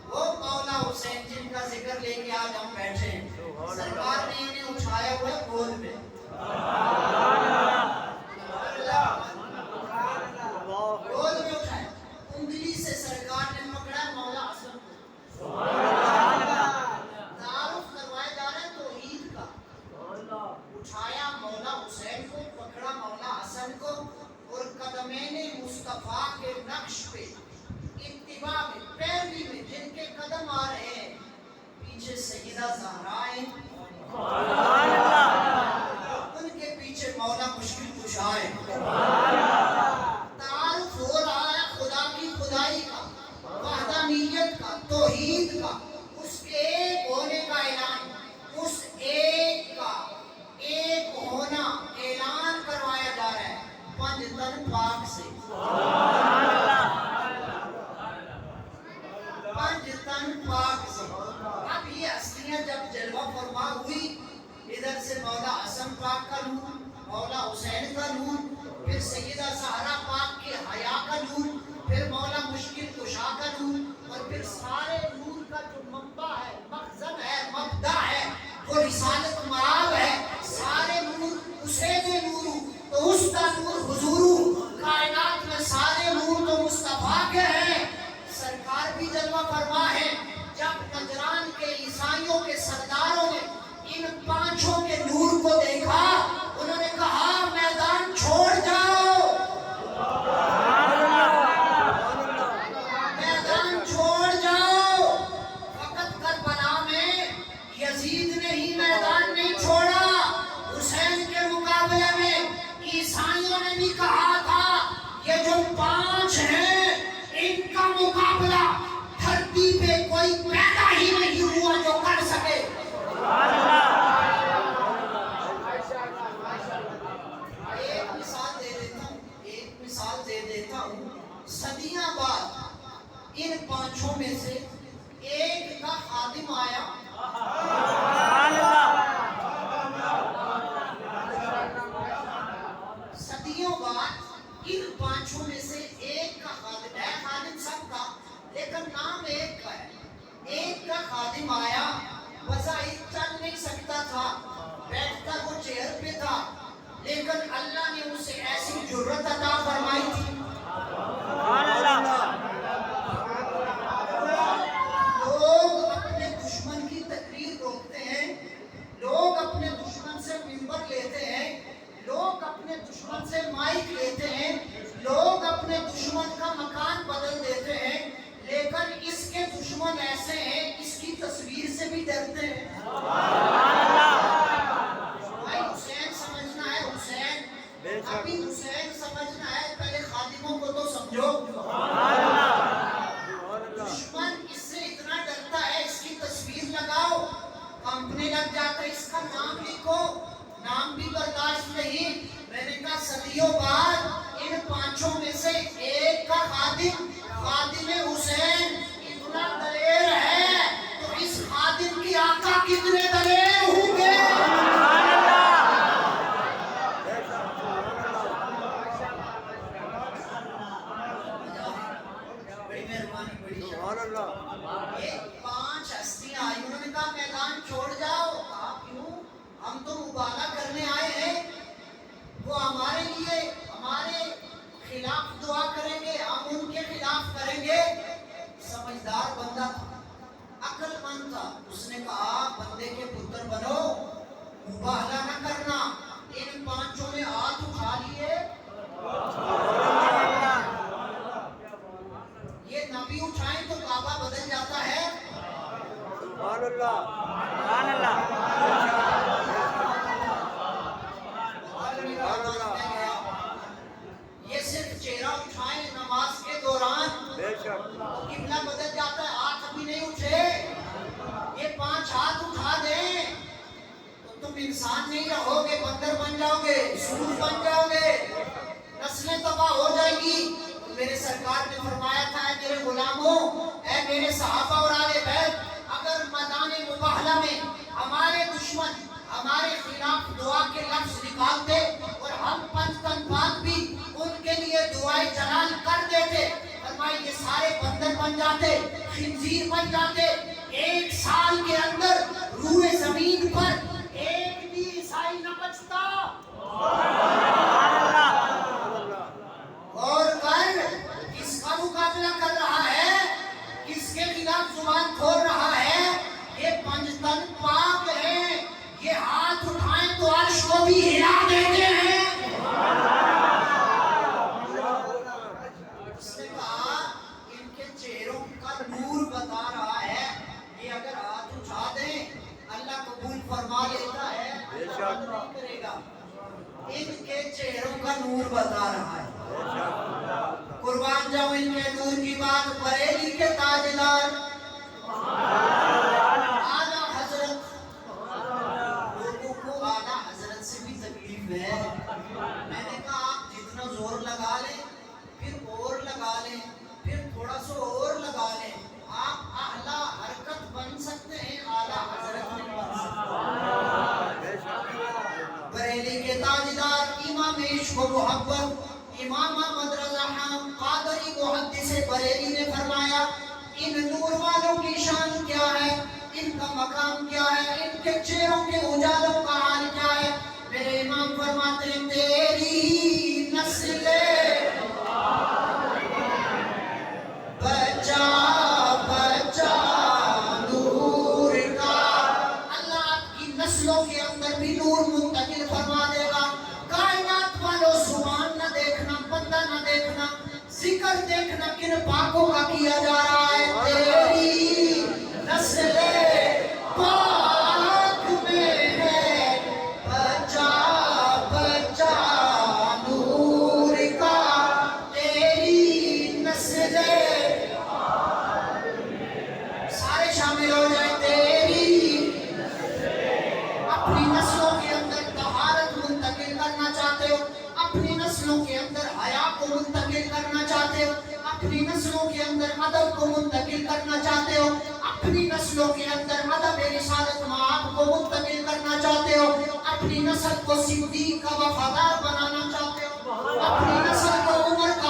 [SPEAKER 1] وہ مولا حسین جن کا ذکر لے کے آج ہم بیٹھے ہیں. سرکار نے انہیں اٹھایا ہوا ہے گود میں, گود میں اٹھایا, انگلی سے سرکار نے پکڑا مولا حسن کو, تعارف کروایا جا رہا ہے توحید کا. اٹھایا مولا حسین کو, پکڑا مولا حسن کو, اور قدمین مصطفیٰ کے نقش پہ اتباع میں پیروی میں جن کے قدم آ رہے ہیں, پیچھے سیدہ زہرا ہے, ان کے پیچھے مولا مشکل کشا ہے. تعارف ہو رہا ہے خدا کی خدائی کا, وحدانیت کا, توحید کا, اس کے ایک ہونے کا اعلان, اس ایک کا ایک ہونا اعلان کروایا جا رہا ہے پنجتن پاک سے. پنجتن پاک سے. اب یہ ہستیاں جب جلوہ فرما ہوئی, ادھر سے مولا حسن پاک کا نور, مولا حسین کا نور, پھر سیدہ زہرا پاک کے حیا کا نور, پھر مولا مشکل کشا کا نور, اور پھر سارے نور کا جو منبع ہے, مخزن ہے, مبدع ہے, وہ رسالت مآب ہے. سارے نور اسے دے نورو, تو اس کا نور حضورو. کائنات میں سارے نور تو مصطفیٰ کے ہیں. سرکار بھی جلوہ فرما ہے. جب نجران کے عیسائیوں کے سرداروں نے ان پانچوں کے نور کو دیکھا, انہوں نے کہا میدان چھوڑ جاؤ, میدان چھوڑ جاؤ. وقت کربلا میں یزید نے ہی میدان نہیں چھوڑا, حسین کے مقابلے میں عیسائیوں نے بھی کہا تھا یہ جو پانچ ہیں ان کا مقابلہ دھرتی پہ کوئی پیدا ہی نہیں ہوا جو کر سکے. ایک مثال دے دیتا ہوں. صدیاں بعد ان پانچوں میں سے ایک کا خادم آیا,
[SPEAKER 3] پانچوں میں سے ایک کا خادم ہے، خادم سب کا لیکن نام ایک کا ہے. ایک کا خادم آیا، بظاہر چل نہیں سکتا تھا، بیٹھ کر وہ چیئر پہ تھا، لیکن اللہ نے اسے ایسی جرت عطا فرمائی تھی. لوگ اپنے دشمن کی تقریر روکتے ہیں، لوگ اپنے دشمن سے منبر لیتے ہیں، لوگ اپنے دشمن سے مائک لیتے ہیں، لوگ اپنے دشمن کا مکان بدل دیتے ہیں، لیکن اس کے دشمن ایسے ہیں اس کی تصویر سے بھی ڈرتے ہیں. بھائی حسین سمجھنا ہے، حسین ابھی حسین سمجھنا ہے، پہلے خادموں کو تو سمجھو. دشمن اس سے اتنا ڈرتا ہے، اس کی تصویر لگاؤ، کمپنی لگ جاتا ہے، اس کا نام لکھو، نام بھی برداشت نہیں. میں نے کہا صدیوں بعد ان پانچوں میں سے ایک کا خادم حسین اتنا دلیر ہے، تو اس خادم کی آقا کتنے دلیر ہوں گے. بڑی مہربانی، بڑی یہ 5 ہستیاں آئی، انہوں نے کہا میدان چھوڑ جاؤ. کہا کیوں؟ ہم تو مباہلہ کرنے آئے ہیں، وہ ہمارے لیے ہمارے خلاف دعا کریں گے، ہم ان کے خلاف کریں گے. سمجھدار بندہ تھا، عقل مند تھا، اس نے کہا بندے کے پتر بنو، مباہلہ نہ کرنا. ان پانچوں نے ہاتھ اٹھا لیے. یہ نبی اٹھائیں تو کعبہ بدل جاتا ہے.
[SPEAKER 2] سبحان اللہ.
[SPEAKER 3] یہ صرف چہرہ اٹھائیں نماز کے دوران
[SPEAKER 2] بے شک
[SPEAKER 3] قبلہ بدل جاتا ہے، ہاتھ ابھی نہیں اٹھے. یہ 5 ہاتھ اٹھا دیں تو تم انسان نہیں رہو گے، بندر بن جاؤ گے، سور بن جاؤ گے، نسلیں تباہ ہو جائیں گی. میرے سرکار نے فرمایا تھا اے میرے غلاموں، اے میرے صحابہ اور آل بیت، اگر میدان مباہلہ میں ہمارے دشمن ہمارے خلاف دعا کے لفظ نکالتے اور ہم 5 تن بعد بھی ان کے لیے دعائیں جلال کر دیتے، فرمایا یہ سارے بندر بن جاتے، خنزیر بن جاتے. 1 سال کے اندر روئے زمین پر ایک بھی عیسائی نہ بچتا. اور کر کس کا مقابلہ کر رہا ہے، کس کے خلاف زبان کھول رہا ہے. یہ 5 تن پاک ہیں، یہ ہاتھ اٹھائیں تو عرش کو بھی ہلا دیتے ہیں. اس نے کہا ان کے چہروں کا نور بتا رہا ہے، یہ اگر ہاتھ اٹھا دیں اللہ قبول فرما لیتا ہے، نہیں کرے گا. ان کے چہروں کا نور بتا رہا ہے. قربان جاؤ ان کے نور کی بات. بریلی کے تاجدار اعلیٰ حضرت، لوگوں کو اعلیٰ حضرت سے بھی تکلیف ہے. میں نے کہا آپ جتنا زور لگا لیں، پھر اور لگا لیں، پھر تھوڑا سا اور لگا لیں، آپ اعلیٰ حرکت بن سکتے ہیں، اعلیٰ حضرت نہیں بن سکتے. بریلی کے تاجدار امام عشق و محبت امام احمد رضا خان قادری محدث بریلی نے فرمایا ان نور والوں کی شان کیا ہے، ان کا مقام کیا ہے، ان کے چہروں کے اجالوں کا حال کیا ہے. میرے امام فرماتے ہیں تیری نسل بچا بچا نور کا، اللہ آپ کی نسلوں کے اندر بھی نور منتقل فرما دے گا. کائنات والوں زبان نہ دیکھنا، بندہ نہ دیکھنا، ذکر دیکھنا کن پاکوں کا کیا جا رہا ہے. تیری نسل پاک میں ہے بچا بچا نور کا، تیری نسل سارے شامل ہو جائیں. تیری اپنی نسلوں کے اندر طہارت منتقل کرنا چاہتے ہو، اپنی نسلوں کے اندر حیا کو منتقل کرنا چاہتے ہو، اپنی نسلوں کے اندر ادب کو منتقل کرنا چاہتے ہو، اپنی نسلوں کے اندر ادب رسالت معاب کو منتقل کرنا چاہتے ہو، اپنی نسل کو صدیق کا وفادار بنانا چاہتے ہو، اپنی نسل کو عمر کا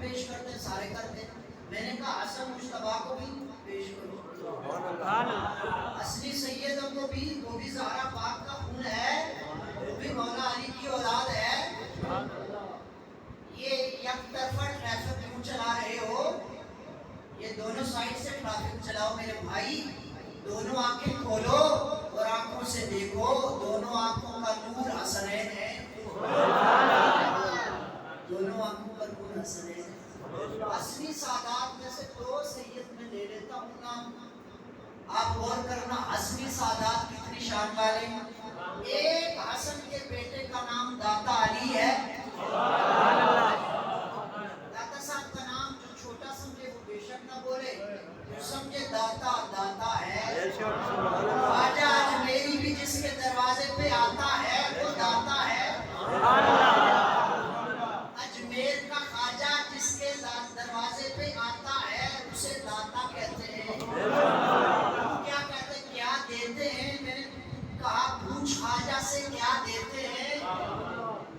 [SPEAKER 3] پیش کرتے سارے کرتے. میں نے کہا حسن مجتبیٰ کو بھی پیش کرو. اصلی سیدوں کو بھی, وہ بھی زہرا پاک کا خون ہے, وہ بھی مولا علی کی اولاد ہے. یہ یک طرفہ ٹریفک کیوں چلا رہے ہو؟ یہ دونوں سائڈ سے ٹریفک چلاؤ میرے بھائی. دونوں آنکھیں کھولو اور آنکھوں سے دیکھو, دونوں آنکھوں کا نور حسنین ہے. دونوں آنکھوں کا نور حسنین ہے. اصلی سادات میں سے دو سید میں لے لیتا ہوں نام, آپ غور کرنا. اصلی سادات کتنی شان والے ہیں. ایک حسن کے بیٹے کا نام داتا علی ہے. داتا صاحب کا نام جو چھوٹا سمجھے وہ بے شک نہ بولے, جو سمجھے داتا داتا ہے. خواجہ اجمیری بھی جس کے دروازے پہ آتا ہے وہ داتا ہے. اجمیر کا خواجہ جس کے دروازے پہ آتا ہے اسے داتا کہتے ہیں. کیا کہتے ہیں, کیا دیتے ہیں؟ میں نے کہا پوچھ خواجہ سے کیا دیتے ہیں.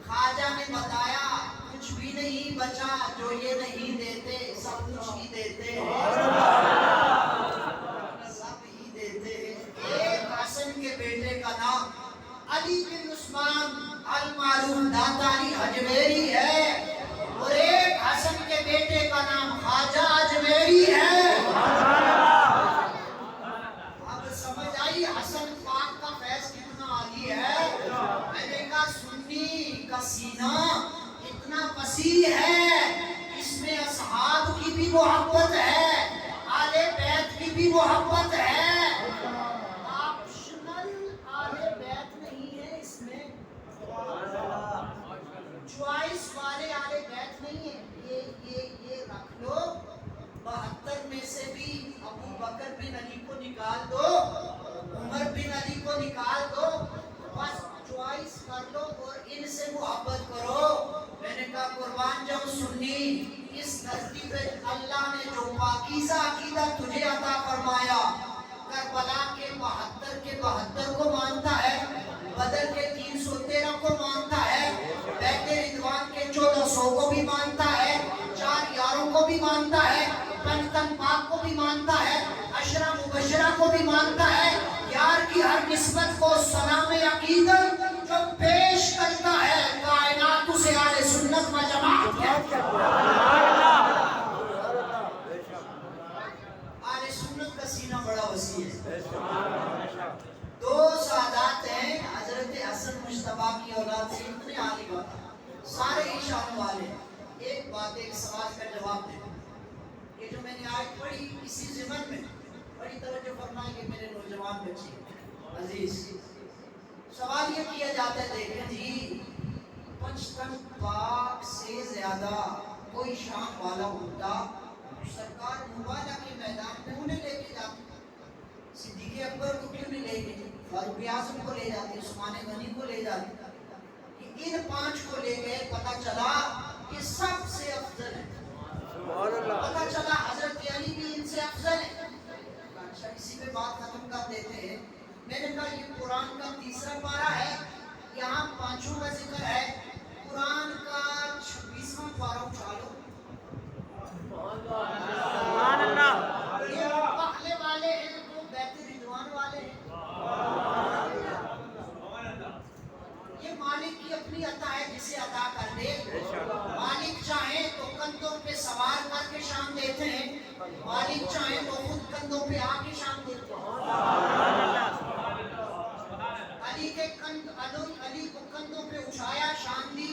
[SPEAKER 3] خواجہ نے بتایا کچھ بھی نہیں بچا جو یہ نہیں دیتے, سب کچھ ہی دیتے ہیں. سب ہی دیتے ہیں. ایک حسن کے بیٹے کا نام علی بن عثمان المعروف داتا علی اجمیری ہے, اور ایک حسن کے بیٹے کا نام خواجہ اجمیری ہے. اب سمجھ آئی حسن پاک کا فیض کتنا عالی ہے. میں نے کہا سنی کا سینہ اتنا وسیع ہے, اس میں اصحاب کی بھی محبت ہے, آل بیت کی بھی محبت ہے. آپشنل آل بیت نہیں ہے اس میں, چوائس والے آل بیت نہیں ہے. یہ رکھ لو, 72 میں سے بھی ابو بکر بن علی کو نکال دو, عمر بن علی کو نکال دو, بس چوائس کر لو اور ان سے محبت کرو. میں نے کہا قربان جاؤ سنی, اس دھرتی پہ اللہ نے جو پاکیزہ عقیدہ تجھے عطا فرمایا, کربلا کے 72 کو مانتا ہے, بدر کے 313 کو مانتا ہے, بیت رضوان کے 1400 کو بھی مانتا ہے, 4 یاروں کو بھی مانتا ہے, پنجتن پاک کو بھی مانتا ہے, عشرہ مبشرہ کو بھی مانتا ہے. یار کی ہر نسبت کو سلام عقیدت جو پیش کرتا ہے, کائنات اسے اہل سنت و جماعت کہتے ہیں. اہل سنت کا سینہ بڑا وسیع ہے. دو سادات ہیں حضرت حسن مجتبیٰ کی اولاد سے, اتنے عالی بات ہے, سارے ہی شان والے ہیں. ایک بات, ایک سوال کا جواب دے. یہ جو میں نے آج پڑھی اسی ضمن میں, بڑی توجہ فرمائیں گے میرے نوجوان بچے عزیز. سوال یہ کیا جاتا ہے, دیکھیں جی پنجتن پاک سے زیادہ کوئی شان والا ہوتا سرکار مبالغہ کے میدان میں انہیں لے کے جاتے. صدیق اکبر کو کیوں نہیں لے گئے, فاروق اعظم کو لے جاتے, عثمان غنی کو لے جاتے. ان 5 کو لے گئے, پتہ چلا کہ سب سے افضل ہے. پتہ چلا حضرت علی بھی ان سے افضل ہے. اچھا اسی پہ بات ختم کر دیتے ہیں. میں نے کہا یہ قرآن کا 3 پارہ ہے, یہاں 5 کا ذکر ہے. قرآن کا 26واں پارہ اٹھا لو. یہ پہلے والے ہیں تو بیت رضوان والے ہیں. یہ مالک کی اپنی عطا ہے, جسے عطا کر دے. مالک چاہیں تو کندھوں پہ سوار کر کے شان دیتے ہیں, مالک چاہیں تو خود کندھوں پہ آ کے شان دیتے ہیں. علی کو کندھوں پہ اٹھایا, شان دی.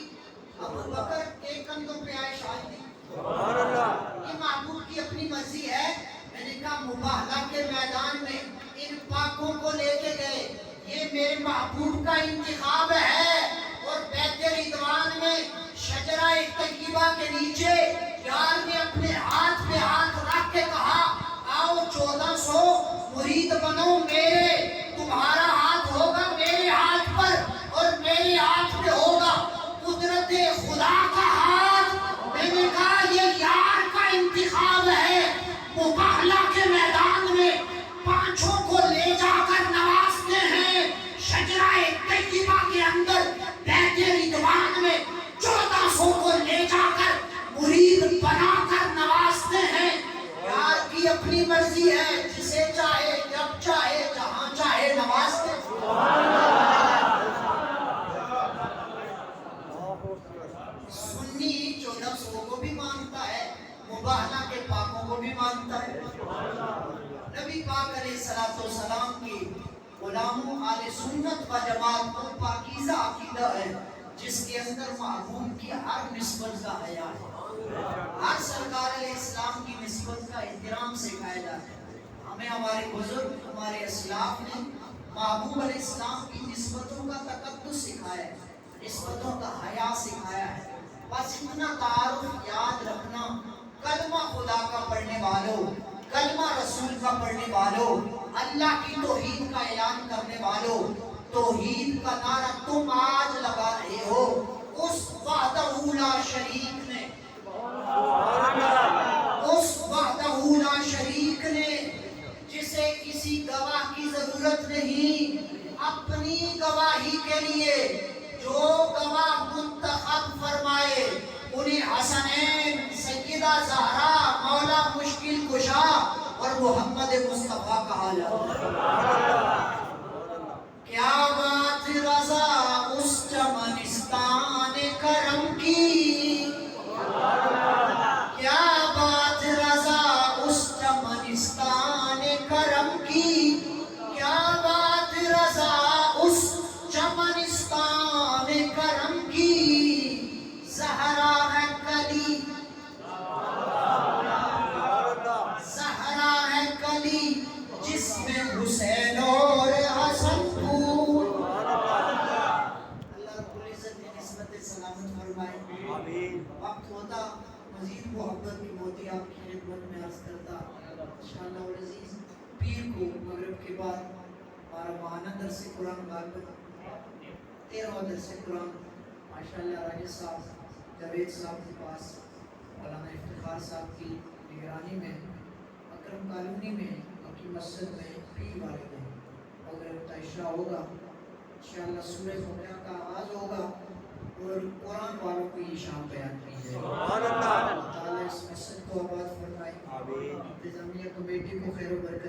[SPEAKER 3] ابو بکر کے کندھوں پہ آئے, شان دی. یہ محبوب کی اپنی مرضی ہے. میں نے کہا مباہلہ کے میدان میں ان پاکوں کو لے کے گئے, یہ میرے محبوب کا انتخاب ہے. اور بیت رضوان میں شجرہ طیبہ کے نیچے یار نے اپنے ہاتھ پہ ہاتھ رکھ کے کہا آؤ 1400 مرید بنو میرے, تمہارا ہاتھ ہوگا میرے ہاتھ پر اور میرے ہاتھ پہ ہوگا قدرت خدا کا ہاتھ. میں نے کہا یہ یار کا انتخاب ہے. مباہلہ کے میدان میں 5 کو لے جا کر نوازتے ہیں, شجرہ طیبہ کے اندر بیت رضوان میں 1400 کو لے جا کر مرید بنا اپنی مرضی ہے، جسے چاہے جب چاہے جہاں چاہے نواز دے۔ سنی جو نفسوں کو بھی مانتا ہے، مباہلہ کے پاکوں کو بھی مانتا ہے۔ نبی پاک علیہ السلام کی غلاموں اہل سنت و جماعت کو پاکیزہ عقیدہ ہے، جس کے اندر محبوب کی ہر نسبت کا حیا ہے، ہر سرکار علیہ السلام کی نسبت کا احترام سکھایا جاتا ہے۔ ہمیں ہمارے بزرگ، ہمارے اسلاف نے محبوب علیہ السلام کی نسبتوں کا تقدس سکھایا ہے، نسبتوں کا حیا سکھایا ہے۔ بس اتنا تعارف یاد رکھنا، کلمہ خدا کا پڑھنے والوں، کلمہ رسول کا پڑھنے والوں، اللہ کی توحید کا اعلان کرنے والوں، توحید کا نعرہ تم آج لگا رہے ہو، اس وحدہ لا شریک نے، اس وحدہ لا شریک نے جسے کسی گواہ کی ضرورت نہیں، اپنی گواہی کے لیے جو گواہ منتخب فرمائے، انہیں حسنین، سیدہ زہرا، مولا مشکل کشا اور محمد مصطفیٰ کہا جاتا ہے۔ کیا بات رضا اس چمنستان کرم کی، کیا بات رضا اس چمنستان کرم کی، کیا بات رضا اس چمنستان کرم کی، زہرا ہے کلی، زہرا ہے کلی جس میں حسین اور حسن پھول۔ اللہ رب العزت نے نسبت سلامت فرمائے۔ وقت ہوتا مزید محبت کی موتی آپ کی خدمت میں عرض کرتا۔ انشاءاللہ العزیز پیر کو مغرب کے بعد ہمارا ماہانہ درس قرآن غالباً 13واں درس قرآن ماشاءاللہ راجہ صاحب جاوید صاحب کے پاس مولانا افتخار صاحب کی نگرانی میں اکرم کالونی میں کی مسجد میں پیر والے میں مغرب عشاء ہوگا۔ انشاءاللہ سورہ فاتحہ کا آغاز ہوگا اور قرآن والوں کو یہ شام بیان کی جائے گی۔ اللہ تعالیٰ اس مسجد کو آباد فرمائے، انتظامیہ کمیٹی کو خیر و برکت